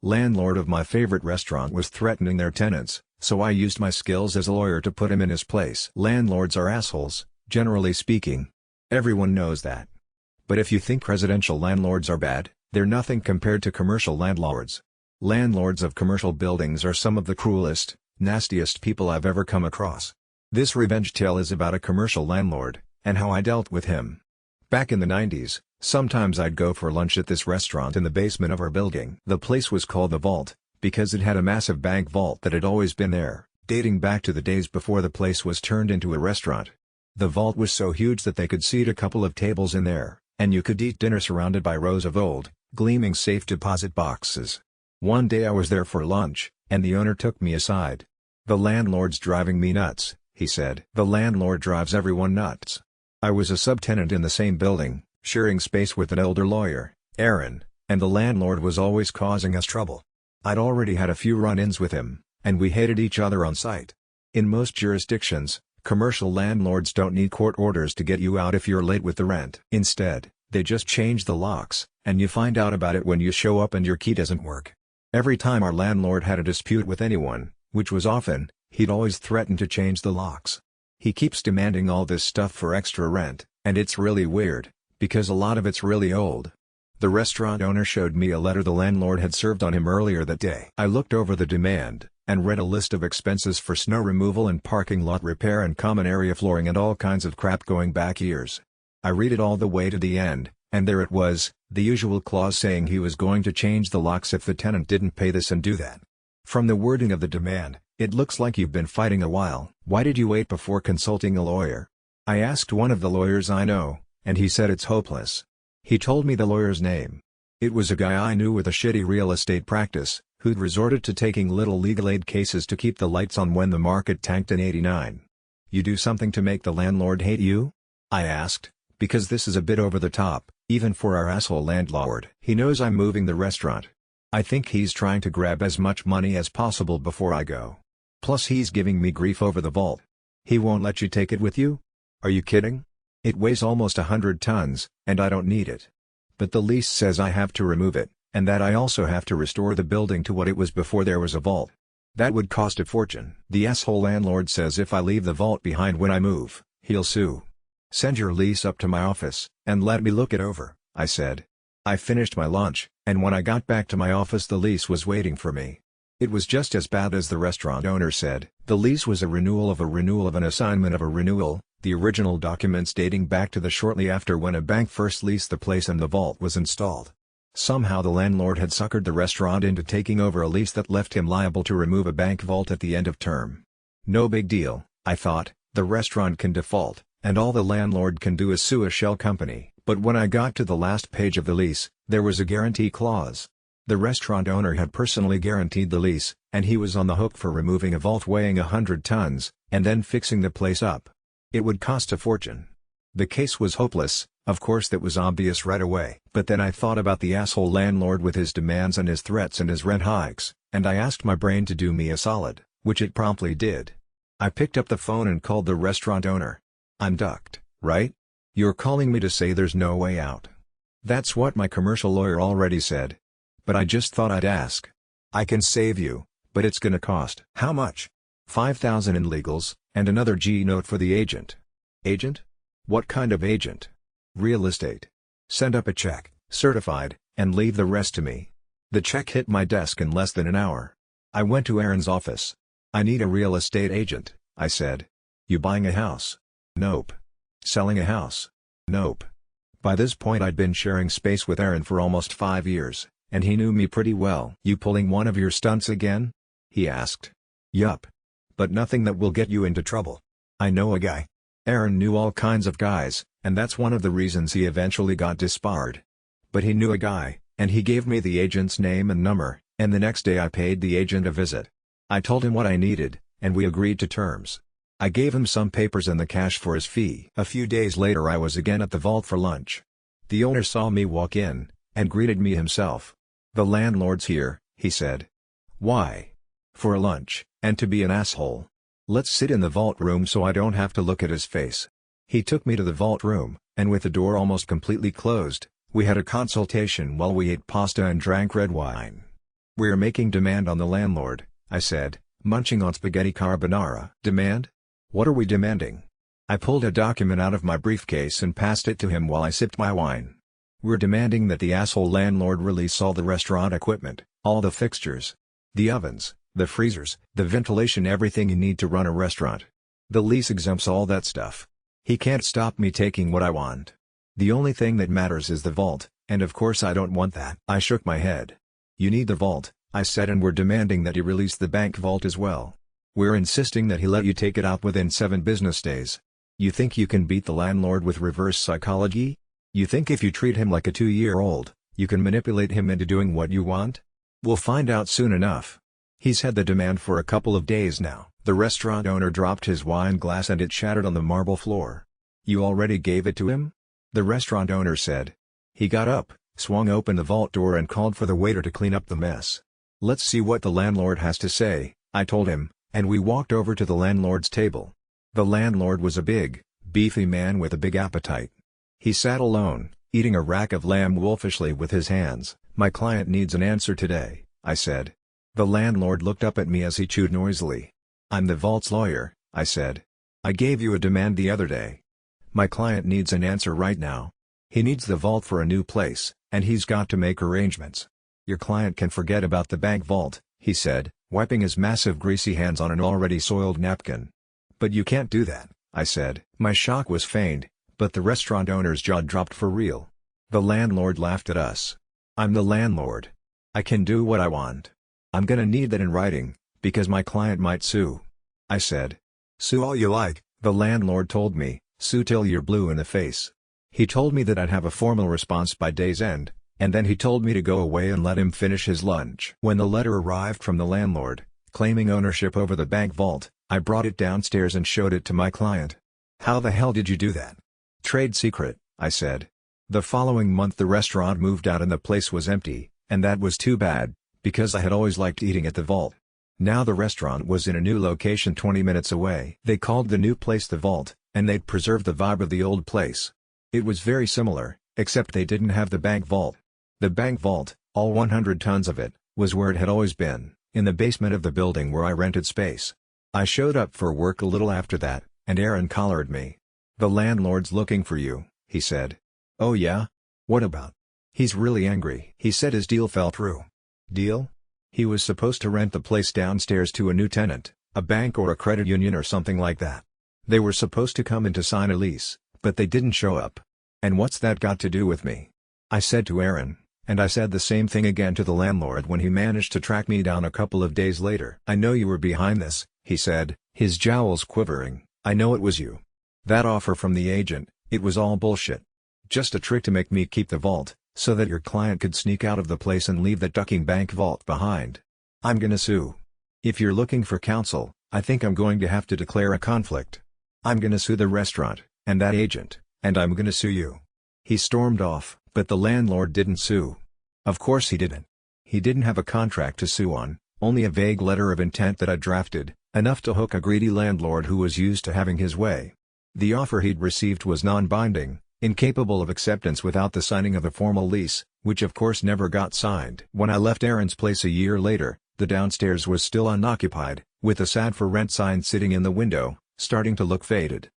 landlord of my favorite restaurant was threatening their tenants, so I used my skills as a lawyer to put him in his place. Landlords are assholes, generally speaking. Everyone knows that. But if you think residential landlords are bad, they're nothing compared to commercial landlords. Landlords of commercial buildings are some of the cruelest, nastiest people I've ever come across. This revenge tale is about a commercial landlord, and how I dealt with him. Back in the 90s, sometimes I'd go for lunch at this restaurant in the basement of our building. The place was called The Vault, because it had a massive bank vault that had always been there, dating back to the days before the place was turned into a restaurant. The vault was so huge that they could seat a couple of tables in there, and you could eat dinner surrounded by rows of old, gleaming safe deposit boxes. One day I was there for lunch, and the owner took me aside. "The landlord's driving me nuts," he said. "The landlord drives everyone nuts." I was a subtenant in the same building, sharing space with an elder lawyer, Aaron, and the landlord was always causing us trouble. I'd already had a few run-ins with him, and we hated each other on sight. In most jurisdictions, commercial landlords don't need court orders to get you out if you're late with the rent. Instead, they just change the locks, and you find out about it when you show up and your key doesn't work. Every time our landlord had a dispute with anyone, which was often, he'd always threaten to change the locks. He keeps demanding all this stuff for extra rent, and it's really weird, because a lot of it's really old. The restaurant owner showed me a letter the landlord had served on him earlier that day. I looked over the demand, and read a list of expenses for snow removal and parking lot repair and common area flooring and all kinds of crap going back years. I read it all the way to the end, and there it was, the usual clause saying he was going to change the locks if the tenant didn't pay this and do that. From the wording of the demand, it looks like you've been fighting a while. Why did you wait before consulting a lawyer? I asked one of the lawyers I know, and he said it's hopeless. He told me the lawyer's name. It was a guy I knew with a shitty real estate practice, who'd resorted to taking little legal aid cases to keep the lights on when the market tanked in '89. "You do something to make the landlord hate you?" I asked, because this is a bit over the top, even for our asshole landlord. "He knows I'm moving the restaurant. I think he's trying to grab as much money as possible before I go. Plus he's giving me grief over the vault. He won't let you take it with you? Are you kidding? It weighs almost 100 tons, and I don't need it. But the lease says I have to remove it, and that I also have to restore the building to what it was before there was a vault. That would cost a fortune." The asshole landlord says if I leave the vault behind when I move, he'll sue. "Send your lease up to my office, and let me look it over," I said. I finished my lunch, and when I got back to my office the lease was waiting for me. It was just as bad as the restaurant owner said. The lease was a renewal of an assignment of a renewal, the original documents dating back to the shortly after when a bank first leased the place and the vault was installed. Somehow the landlord had suckered the restaurant into taking over a lease that left him liable to remove a bank vault at the end of term. No big deal, I thought, the restaurant can default, and all the landlord can do is sue a shell company. But when I got to the last page of the lease, there was a guarantee clause. The restaurant owner had personally guaranteed the lease, and he was on the hook for removing a vault weighing 100 tons, and then fixing the place up. It would cost a fortune. The case was hopeless, of course that was obvious right away. But then I thought about the asshole landlord with his demands and his threats and his rent hikes, and I asked my brain to do me a solid, which it promptly did. I picked up the phone and called the restaurant owner. "I'm ducked, right? You're calling me to say there's no way out." That's what my commercial lawyer already said. But I just thought I'd ask. "I can save you, but it's gonna cost." "How much?" "5,000 in legals, and another G note for the agent." "Agent? What kind of agent?" "Real estate. Send up a check, certified, and leave the rest to me." The check hit my desk in less than an hour. I went to Aaron's office. "I need a real estate agent," I said. "You buying a house?" "Nope." "Selling a house?" "Nope." By this point I'd been sharing space with Aaron for almost 5 years, and he knew me pretty well. "You pulling one of your stunts again?" he asked. "Yup. But nothing that will get you into trouble. I know a guy." Aaron knew all kinds of guys, and that's one of the reasons he eventually got disbarred. But he knew a guy, and he gave me the agent's name and number, and the next day I paid the agent a visit. I told him what I needed, and we agreed to terms. I gave him some papers and the cash for his fee. A few days later I was again at the vault for lunch. The owner saw me walk in, and greeted me himself. "The landlord's here," he said. "Why?" "For a lunch, and to be an asshole. Let's sit in the vault room so I don't have to look at his face." He took me to the vault room, and with the door almost completely closed, we had a consultation while we ate pasta and drank red wine. "We're making demand on the landlord," I said, munching on spaghetti carbonara. "Demand? What are we demanding?" I pulled a document out of my briefcase and passed it to him while I sipped my wine. "We're demanding that the asshole landlord release all the restaurant equipment, all the fixtures. The ovens, the freezers, the ventilation, everything you need to run a restaurant. The lease exempts all that stuff. He can't stop me taking what I want. The only thing that matters is the vault, and of course I don't want that." I shook my head. "You need the vault," I said, "and we're demanding that he release the bank vault as well. We're insisting that he let you take it out within 7 business days. You think you can beat the landlord with reverse psychology? You think if you treat him like a 2-year-old, you can manipulate him into doing what you want? We'll find out soon enough." He's had the demand for a couple of days now. The restaurant owner dropped his wine glass and it shattered on the marble floor. "You already gave it to him?" the restaurant owner said. He got up, swung open the vault door and called for the waiter to clean up the mess. "Let's see what the landlord has to say," I told him, and we walked over to the landlord's table. The landlord was a big, beefy man with a big appetite. He sat alone, eating a rack of lamb wolfishly with his hands. "My client needs an answer today," I said. The landlord looked up at me as he chewed noisily. "I'm the vault's lawyer," I said. "I gave you a demand the other day. My client needs an answer right now. He needs the vault for a new place, and he's got to make arrangements." "Your client can forget about the bank vault," he said, wiping his massive greasy hands on an already soiled napkin. "But you can't do that," I said. My shock was feigned, but the restaurant owner's jaw dropped for real. The landlord laughed at us. "I'm the landlord. I can do what I want. I'm gonna need that in writing, because my client might sue." I said. "Sue all you like," the landlord told me, "sue till you're blue in the face." He told me that I'd have a formal response by day's end, and then he told me to go away and let him finish his lunch. When the letter arrived from the landlord, claiming ownership over the bank vault, I brought it downstairs and showed it to my client. "How the hell did you do that?" "Trade secret," I said. The following month the restaurant moved out and the place was empty, and that was too bad, because I had always liked eating at the vault. Now the restaurant was in a new location 20 minutes away. They called the new place the Vault, and they'd preserved the vibe of the old place. It was very similar, except they didn't have the bank vault. The bank vault, all 100 tons of it, was where it had always been, in the basement of the building where I rented space. I showed up for work a little after that, and Aaron collared me. "The landlord's looking for you," he said. "Oh yeah? What about?" "He's really angry. He said his deal fell through." "Deal?" "He was supposed to rent the place downstairs to a new tenant, a bank or a credit union or something like that. They were supposed to come in to sign a lease, but they didn't show up. And what's that got to do with me?" I said to Aaron, and I said the same thing again to the landlord when he managed to track me down a couple of days later. "I know you were behind this," he said, his jowls quivering. "I know it was you. That offer from the agent, it was all bullshit. Just a trick to make me keep the vault, so that your client could sneak out of the place and leave that ducking bank vault behind. I'm gonna sue. If you're looking for counsel, I think I'm going to have to declare a conflict. I'm gonna sue the restaurant, and that agent, and I'm gonna sue you." He stormed off, but the landlord didn't sue. Of course he didn't. He didn't have a contract to sue on, only a vague letter of intent that I drafted, enough to hook a greedy landlord who was used to having his way. The offer he'd received was non-binding, incapable of acceptance without the signing of a formal lease, which of course never got signed. When I left Aaron's place a year later, the downstairs was still unoccupied, with a sad for rent sign sitting in the window, starting to look faded.